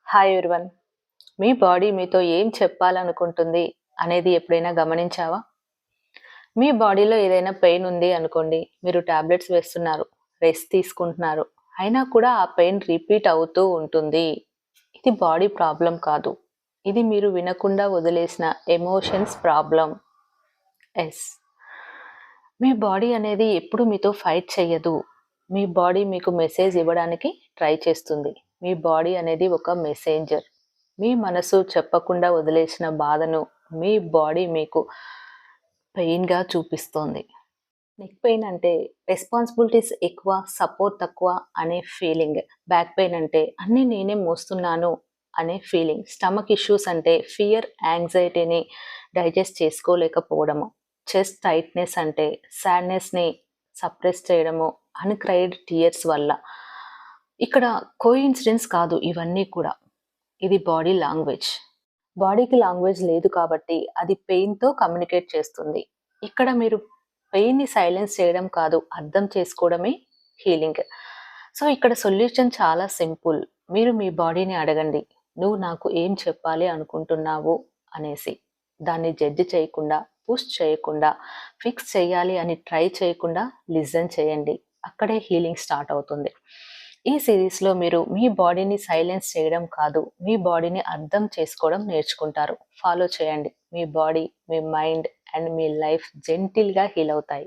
Hi everyone. మీ body మీతో ఏం చెప్పాలనుకుంటుంది అనేది ఎప్పుడైనా గమనించావా? మీ బాడీలో ఏదైనా పెయిన్ ఉంది అనుకోండి. మీరు టాబ్లెట్స్ వేస్తున్నారు, రెస్ట్ తీసుకుంటున్నారు. అయినా కూడా ఆ పెయిన్ రిపీట్ అవుతూ ఉంటుంది. ఇది బాడీ ప్రాబ్లమ్ కాదు. ఇది మీరు వినకుండా వదిలేసిన ఎమోషన్స్ ప్రాబ్లమ్. యెస్. మీ బాడీ అనేది ఎప్పుడు మీతో ఫైట్ చెయ్యదు. మీ బాడీ మీకు మెసేజ్ ఇవ్వడానికి ట్రై చేస్తుంది. మీ బాడీ అనేది ఒక మెసెంజర్. మీ మనసు చెప్పకుండా వదిలేసిన బాధను మీ బాడీ మీకు పెయిన్‌గా చూపిస్తోంది. నెక్ పెయిన్ అంటే రెస్పాన్సిబిలిటీస్ ఎక్కువ, సపోర్ట్ తక్కువ అనే ఫీలింగ్. బ్యాక్ పెయిన్ అంటే అన్నీ నేనే మోస్తున్నాను అనే ఫీలింగ్. స్టమక్ ఇష్యూస్ అంటే ఫియర్, యాంగ్జైటీని డైజెస్ట్ చేసుకోలేకపోవడము. చెస్ట్ టైట్‌నెస్ అంటే సాడ్‌నెస్‌ని సప్రెస్ చేయడము, అన్‌క్రైడ్ టీయర్స్ వల్ల. ఇక్కడ కోయిన్సిడెన్స్ కాదు ఇవన్నీ కూడా. ఇది బాడీ లాంగ్వేజ్. బాడీకి లాంగ్వేజ్ లేదు కాబట్టి అది పెయిన్‌తో కమ్యూనికేట్ చేస్తుంది. ఇక్కడ మీరు పెయిన్‌ని సైలెన్స్ చేయడం కాదు, అర్థం చేసుకోవడమే హీలింగ్. సో, ఇక్కడ సొల్యూషన్ చాలా సింపుల్. మీరు మీ బాడీని అడగండి. "నువ్వు నాకు ఏం చెప్పాలి అనుకుంటున్నావు?" అనేసి. దాన్ని జడ్జ్ చేయకుండా, పుష్ చేయకుండా, ఫిక్స్ చేయాలి అని ట్రై చేయకుండా లిజన్ చేయండి. అక్కడే హీలింగ్ స్టార్ట్ అవుతుంది. ఈ సిరీస్‌లో మీరు మీ బాడీని సైలెన్స్ చేయడం కాదు, మీ బాడీని అర్థం చేసుకోవడం నేర్చుకుంటారు. ఫాలో చేయండి. మీ బాడీ, మీ మైండ్ అండ్ మీ లైఫ్ జెంటిల్‌గా హీల్ అవుతాయి.